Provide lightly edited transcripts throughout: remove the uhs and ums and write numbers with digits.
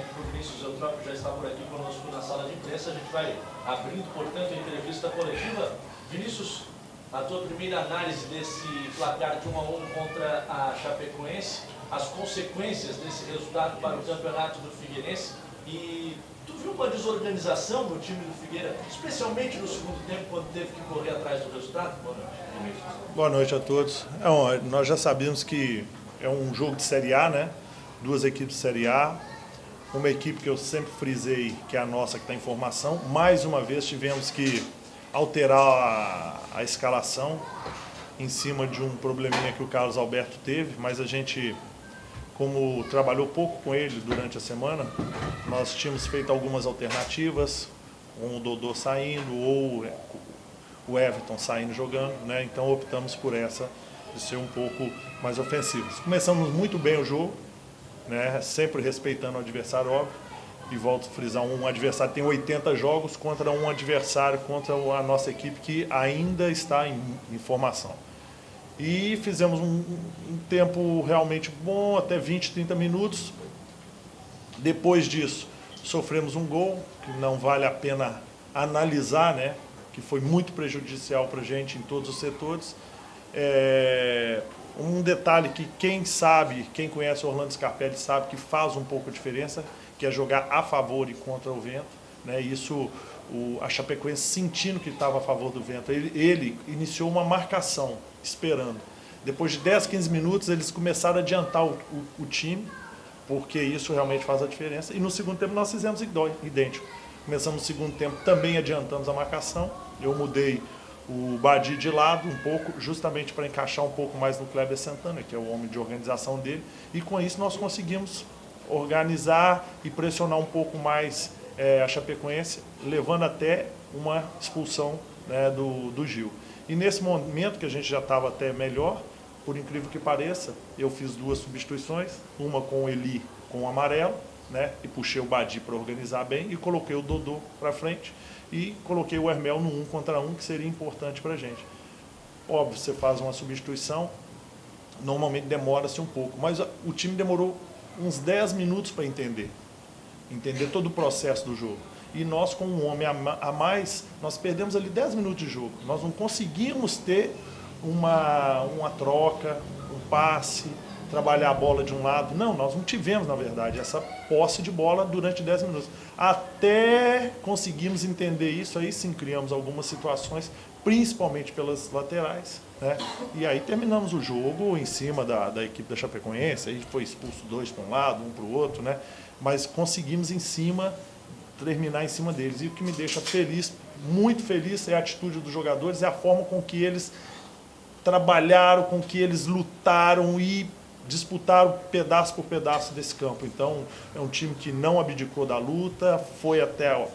técnico Vinícius Eutrópio já está por aqui conosco na sala de imprensa. A gente vai abrindo, portanto, a entrevista coletiva. Vinícius, a tua primeira análise desse placar de 1-1 contra a Chapecoense, as consequências desse resultado para o campeonato do Figueirense, e tu viu uma desorganização no time do Figueira, especialmente no segundo tempo, quando teve que correr atrás do resultado? Boa noite, Vinícius. Boa noite a todos. Nós já sabíamos que é um jogo de Série A, né? Duas equipes de Série A. Uma equipe que eu sempre frisei, que é a nossa, que está em formação. Mais uma vez tivemos que alterar a escalação em cima de um probleminha que o Carlos Alberto teve, mas a gente, como trabalhou pouco com ele durante a semana, nós tínhamos feito algumas alternativas, com o Dodô saindo ou o Everton saindo jogando, né? Então optamos por essa, de ser um pouco mais ofensivos. Começamos muito bem o jogo, né? Sempre respeitando o adversário, óbvio. E volto a frisar, um adversário tem 80 jogos contra um adversário, contra a nossa equipe que ainda está em formação. E fizemos um tempo realmente bom, até 20, 30 minutos. Depois disso, sofremos um gol, que não vale a pena analisar, né? Que foi muito prejudicial para a gente em todos os setores. Um detalhe que quem sabe, quem conhece o Orlando Scarpelli sabe que faz um pouco a diferença, que é jogar a favor e contra o vento, né? Isso, a Chapecoense sentindo que estava a favor do vento, ele iniciou uma marcação, esperando. Depois de 10, 15 minutos, eles começaram a adiantar o time, porque isso realmente faz a diferença. E no segundo tempo nós fizemos idêntico. Começamos no segundo tempo, também adiantamos a marcação. Eu mudei o Badi de lado um pouco, justamente para encaixar um pouco mais no Kleber Santana, que é o homem de organização dele. E com isso nós conseguimos organizar e pressionar um pouco mais a Chapecoense, levando até uma expulsão, né, do Gil. E nesse momento que a gente já estava até melhor, por incrível que pareça, eu fiz duas substituições, uma com o Eli com o amarelo, né, e puxei o Badi para organizar bem e coloquei o Dodô para frente e coloquei o Hermel no 1 contra 1, que seria importante para a gente. Óbvio, você faz uma substituição, normalmente demora-se um pouco, mas o time demorou uns 10 minutos para entender todo o processo do jogo. E nós, com um homem a mais, nós perdemos ali 10 minutos de jogo. Nós não conseguimos ter uma troca, um passe, trabalhar a bola de um lado. Não, nós não tivemos, na verdade, essa posse de bola durante 10 minutos. Até conseguimos entender isso, aí sim criamos algumas situações, principalmente pelas laterais, né? E aí terminamos o jogo em cima da equipe da Chapecoense, aí foi expulso 2 para um lado, 1 para o outro, né? Mas conseguimos terminar em cima deles. E o que me deixa feliz, muito feliz, é a atitude dos jogadores, é a forma com que eles trabalharam, com que eles lutaram e disputaram pedaço por pedaço desse campo. Então, é um time que não abdicou da luta, foi até o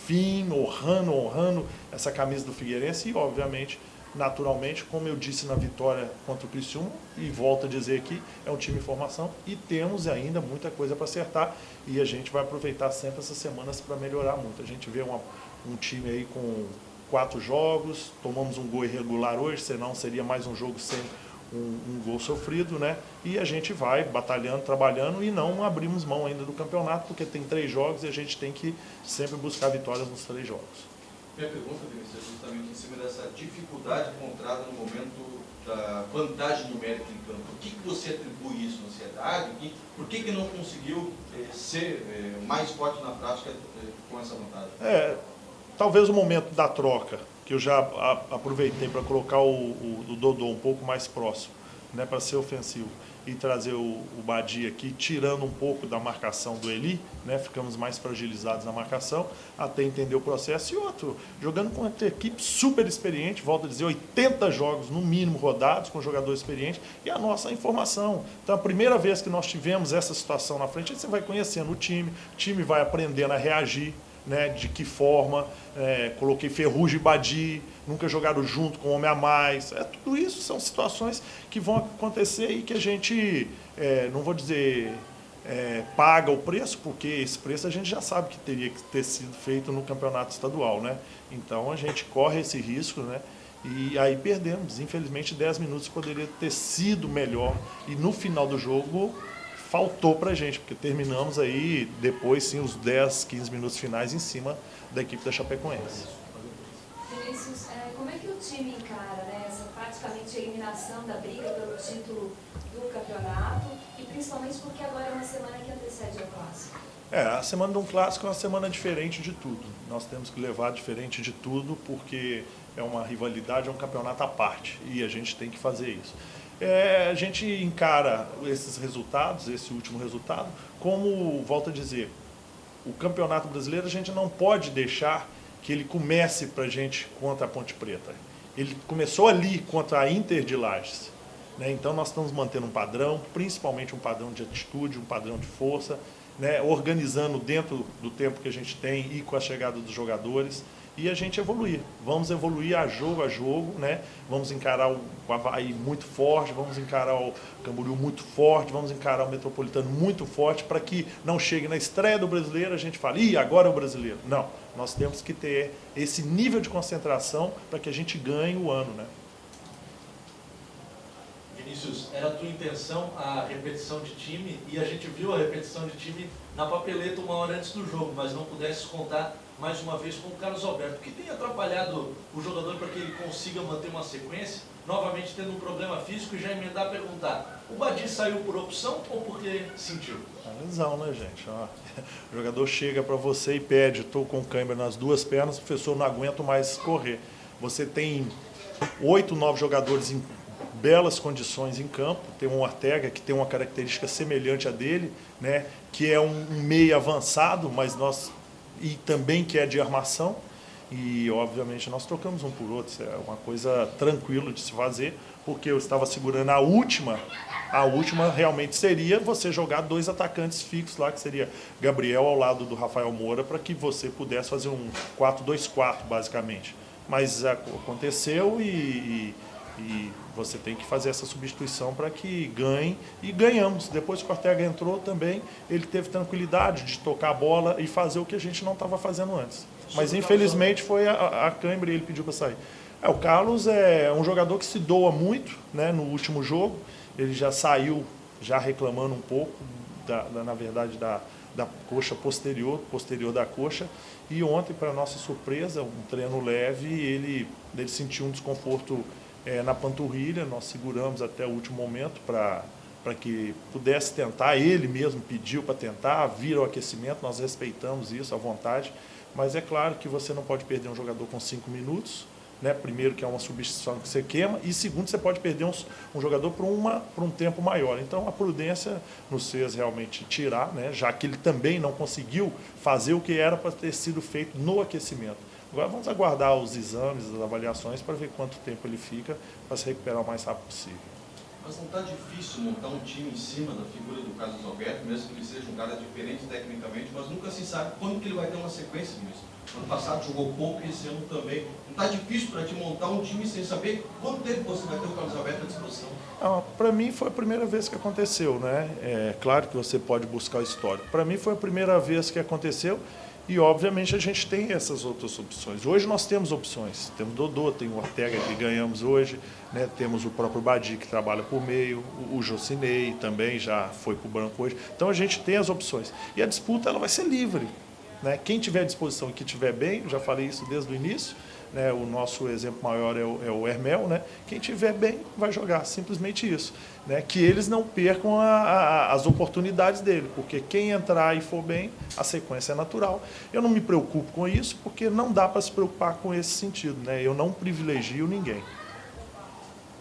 fim, honrando essa camisa do Figueirense e, obviamente, naturalmente, como eu disse na vitória contra o Criciúma, e volto a dizer aqui, é um time em formação e temos ainda muita coisa para acertar e a gente vai aproveitar sempre essas semanas para melhorar muito. A gente vê um time aí com 4 jogos, tomamos um gol irregular hoje, senão seria mais um jogo sem um gol sofrido, né? E a gente vai batalhando, trabalhando e não abrimos mão ainda do campeonato, porque tem 3 jogos e a gente tem que sempre buscar vitórias nos 3 jogos. Minha pergunta, Vinícius, é justamente em cima dessa dificuldade encontrada no momento da vantagem numérica em campo. Por que você atribui isso? Ansiedade? Por que não conseguiu ser mais forte na prática com essa vantagem? Talvez o momento da troca, que eu já aproveitei para colocar o Dodô um pouco mais próximo, né, para ser ofensivo, e trazer o Badi aqui, tirando um pouco da marcação do Eli, né, ficamos mais fragilizados na marcação, até entender o processo. E outro, jogando com uma equipe super experiente, volto a dizer, 80 jogos no mínimo rodados, com jogador experiente, e a nossa informação. Então, a primeira vez que nós tivemos essa situação na frente, você vai conhecendo o time vai aprendendo a reagir, né, de que forma, coloquei Ferrugem e Badi, nunca jogaram junto com homem a mais. Tudo isso são situações que vão acontecer e que a gente, não vou dizer paga o preço, porque esse preço a gente já sabe que teria que ter sido feito no campeonato estadual, né? Então a gente corre esse risco, né? E aí perdemos, infelizmente 10 minutos poderia ter sido melhor e no final do jogo faltou para a gente, porque terminamos aí depois, sim, os 10, 15 minutos finais em cima da equipe da Chapecoense. Vinícius, como é que o time encara, né, essa praticamente eliminação da briga pelo título do campeonato, e principalmente porque agora é uma semana que antecede ao clássico? A semana de um clássico é uma semana diferente de tudo. Nós temos que levar diferente de tudo, porque é uma rivalidade, é um campeonato à parte, e a gente tem que fazer isso. A gente encara esses resultados, esse último resultado, como, volto a dizer, o Campeonato Brasileiro a gente não pode deixar que ele comece para a gente contra a Ponte Preta. Ele começou ali contra a Inter de Lages, né? Então nós estamos mantendo um padrão, principalmente um padrão de atitude, um padrão de força, né? Organizando dentro do tempo que a gente tem e com a chegada dos jogadores, e a gente evoluir. Vamos evoluir a jogo, né? Vamos encarar o Avaí muito forte, vamos encarar o Camboriú muito forte, vamos encarar o Metropolitano muito forte, para que não chegue na estreia do Brasileiro a gente fale, ih, agora é o Brasileiro. Não, nós temos que ter esse nível de concentração para que a gente ganhe o ano, né? Vinícius, era a tua intenção a repetição de time, e a gente viu a repetição de time na papeleta uma hora antes do jogo, mas não pudesse contar mais uma vez com o Carlos Alberto. O que tem atrapalhado o jogador para que ele consiga manter uma sequência, novamente tendo um problema físico, e já emendar a perguntar, o Badi saiu por opção ou porque sentiu? É lesão, né, gente? Ó, o jogador chega para você e pede, estou com câimbra nas duas pernas, professor, não aguento mais correr. Você tem 8, 9 jogadores em belas condições em campo, tem um Ortega que tem uma característica semelhante a dele, né, que é um meio avançado, mas e também que é de armação, e obviamente nós trocamos um por outro, é uma coisa tranquila de se fazer, porque eu estava segurando a última realmente seria você jogar 2 atacantes fixos lá, que seria Gabriel ao lado do Rafael Moura, para que você pudesse fazer um 4-2-4 basicamente, mas aconteceu e você tem que fazer essa substituição para que ganhe, e ganhamos. Depois que o Ortega entrou também, ele teve tranquilidade de tocar a bola e fazer o que a gente não estava fazendo antes. Mas infelizmente foi a câimbra e ele pediu para sair. O Carlos é um jogador que se doa muito, né, no último jogo, ele já saiu já reclamando um pouco, na verdade, da coxa posterior da coxa, e ontem, para nossa surpresa, um treino leve, ele sentiu um desconforto na panturrilha. Nós seguramos até o último momento para que pudesse tentar, ele mesmo pediu para tentar, vir ao aquecimento, nós respeitamos isso à vontade, mas é claro que você não pode perder um jogador com 5 minutos, né? Primeiro, que é uma substituição que você queima, e segundo, você pode perder um jogador por um tempo maior. Então a prudência nos fez realmente tirar, né? Já que ele também não conseguiu fazer o que era para ter sido feito no aquecimento. Agora vamos aguardar os exames, as avaliações, para ver quanto tempo ele fica para se recuperar o mais rápido possível. Mas não está difícil montar um time em cima da figura do Carlos Alberto, mesmo que ele seja um cara diferente tecnicamente, mas nunca se sabe quando que ele vai ter uma sequência nisso. Ano passado jogou pouco e esse ano também. Não está difícil para te montar um time sem saber quanto tempo você vai ter o Carlos Alberto à disposição? Para mim foi a primeira vez que aconteceu, né? É claro que você pode buscar o histórico. Para mim foi a primeira vez que aconteceu. E, obviamente, a gente tem essas outras opções. Hoje nós temos opções. Temos Dodô, tem o Ortega, que ganhamos hoje, né? Temos o próprio Badi, que trabalha por meio, o Jocinei também já foi para o banco hoje. Então, a gente tem as opções. E a disputa ela vai ser livre, né? Quem tiver à disposição e que estiver bem, eu já falei isso desde o início, né? O nosso exemplo maior é o Hermel, né? Quem estiver bem vai jogar, simplesmente isso. Né? Que eles não percam as oportunidades dele, porque quem entrar e for bem, a sequência é natural. Eu não me preocupo com isso, porque não dá para se preocupar com esse sentido, né? Eu não privilegio ninguém.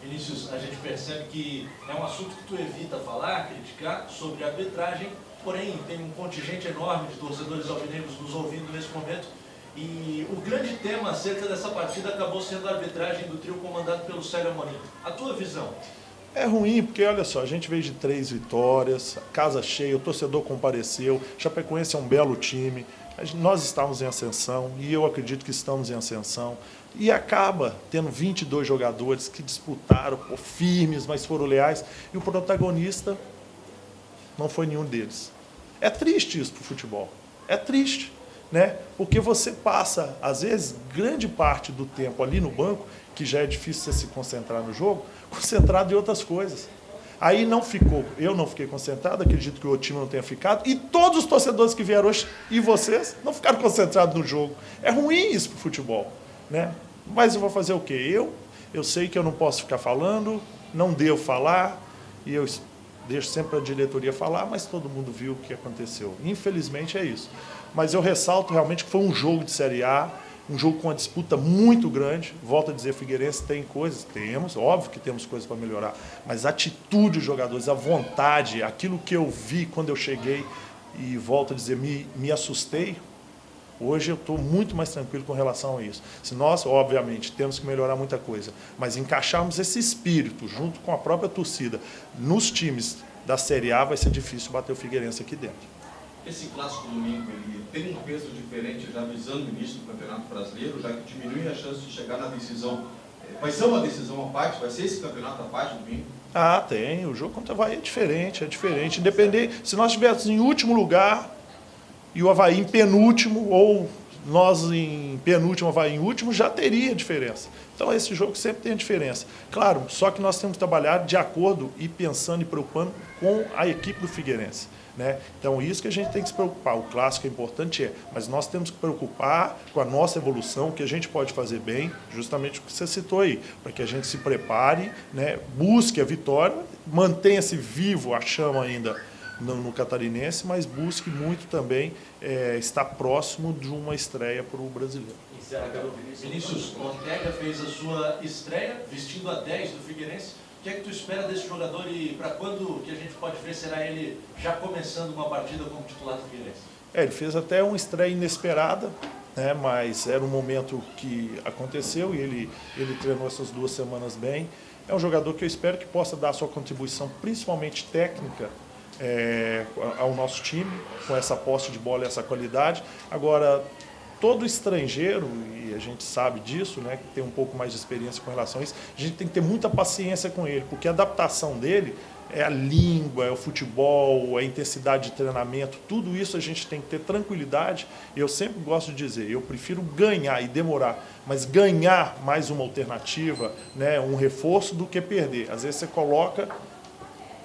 Vinícius, a gente percebe que é um assunto que tu evita falar, criticar sobre a arbitragem, porém tem um contingente enorme de torcedores alvinegros nos ouvindo nesse momento, e o grande tema acerca dessa partida acabou sendo a arbitragem do trio comandado pelo Célio Amorim. A tua visão? É ruim, porque olha só, a gente veio de 3 vitórias, casa cheia, o torcedor compareceu, Chapecoense é um belo time, nós estamos em ascensão, e eu acredito que estamos em ascensão, e acaba tendo 22 jogadores que disputaram, firmes, mas foram leais, e o protagonista não foi nenhum deles. É triste isso para o futebol, é triste, né? Porque você passa, às vezes, grande parte do tempo ali no banco, que já é difícil você se concentrar no jogo, concentrado em outras coisas. Aí não ficou, eu não fiquei concentrado, acredito que o time não tenha ficado, e todos os torcedores que vieram hoje, e vocês, não ficaram concentrados no jogo. É ruim isso pro futebol, né? Mas eu vou fazer o quê? Eu sei que eu não posso ficar falando, não devo falar, e eu deixo sempre a diretoria falar, mas todo mundo viu o que aconteceu. Infelizmente é isso. Mas eu ressalto realmente que foi um jogo de Série A, um jogo com uma disputa muito grande. Volto a dizer, Figueirense tem coisas, óbvio que temos coisas para melhorar, mas a atitude dos jogadores, a vontade, aquilo que eu vi quando eu cheguei, e volto a dizer, me assustei, hoje eu estou muito mais tranquilo com relação a isso. Se nós, obviamente, temos que melhorar muita coisa, mas encaixarmos esse espírito, junto com a própria torcida, nos times da Série A, vai ser difícil bater o Figueirense aqui dentro. Esse clássico domingo, ele tem um peso diferente já visando o início do Campeonato Brasileiro, já que diminui a chance de chegar na decisão. Vai ser uma decisão à parte? Vai ser esse campeonato à parte domingo? Ah, tem. O jogo contra o Avaí é diferente. Independente, se nós estivéssemos em último lugar e o Avaí em penúltimo, ou nós em penúltimo, o Avaí em último, já teria diferença. Então esse jogo sempre tem a diferença. Claro, só que nós temos que trabalhar de acordo e pensando e preocupando com a equipe do Figueirense, né? Então isso que a gente tem que se preocupar. O clássico é importante, mas nós temos que preocupar com a nossa evolução, o que a gente pode fazer bem, justamente o que você citou aí, para que a gente se prepare, né? Busque a vitória, mantenha-se vivo a chama ainda no Catarinense, mas busque muito também estar próximo de uma estreia para o brasileiro. Vinícius, Ortega fez a sua estreia vestindo a 10 do Figueirense. O que é que tu espera desse jogador e para quando que a gente pode ver será ele já começando uma partida como titular do Figueirense? Ele fez até uma estreia inesperada, né, mas era um momento que aconteceu e ele treinou essas 2 semanas bem. É um jogador que eu espero que possa dar a sua contribuição, principalmente técnica, ao nosso time, com essa posse de bola e essa qualidade. Agora, todo estrangeiro, e a gente sabe disso, né, que tem um pouco mais de experiência com relação a isso, a gente tem que ter muita paciência com ele, porque a adaptação dele é a língua, é o futebol, é a intensidade de treinamento, tudo isso a gente tem que ter tranquilidade. Eu sempre gosto de dizer, eu prefiro ganhar e demorar, mas ganhar mais uma alternativa, né, um reforço, do que perder. Às vezes você coloca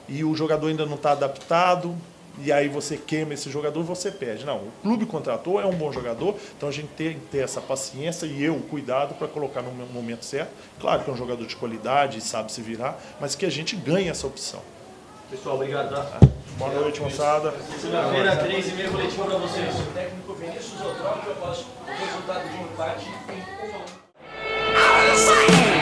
e o jogador ainda não está adaptado, e aí você queima esse jogador e você perde. Não, o clube contratou, é um bom jogador, então a gente tem que ter essa paciência e o cuidado para colocar no momento certo. Claro que é um jogador de qualidade, sabe se virar, mas que a gente ganhe essa opção. Pessoal, obrigado. Boa noite, moçada. Segunda-feira, 3h30, coletivo para vocês. O técnico Vinícius Eutrópio após o resultado de um empate em 1-1.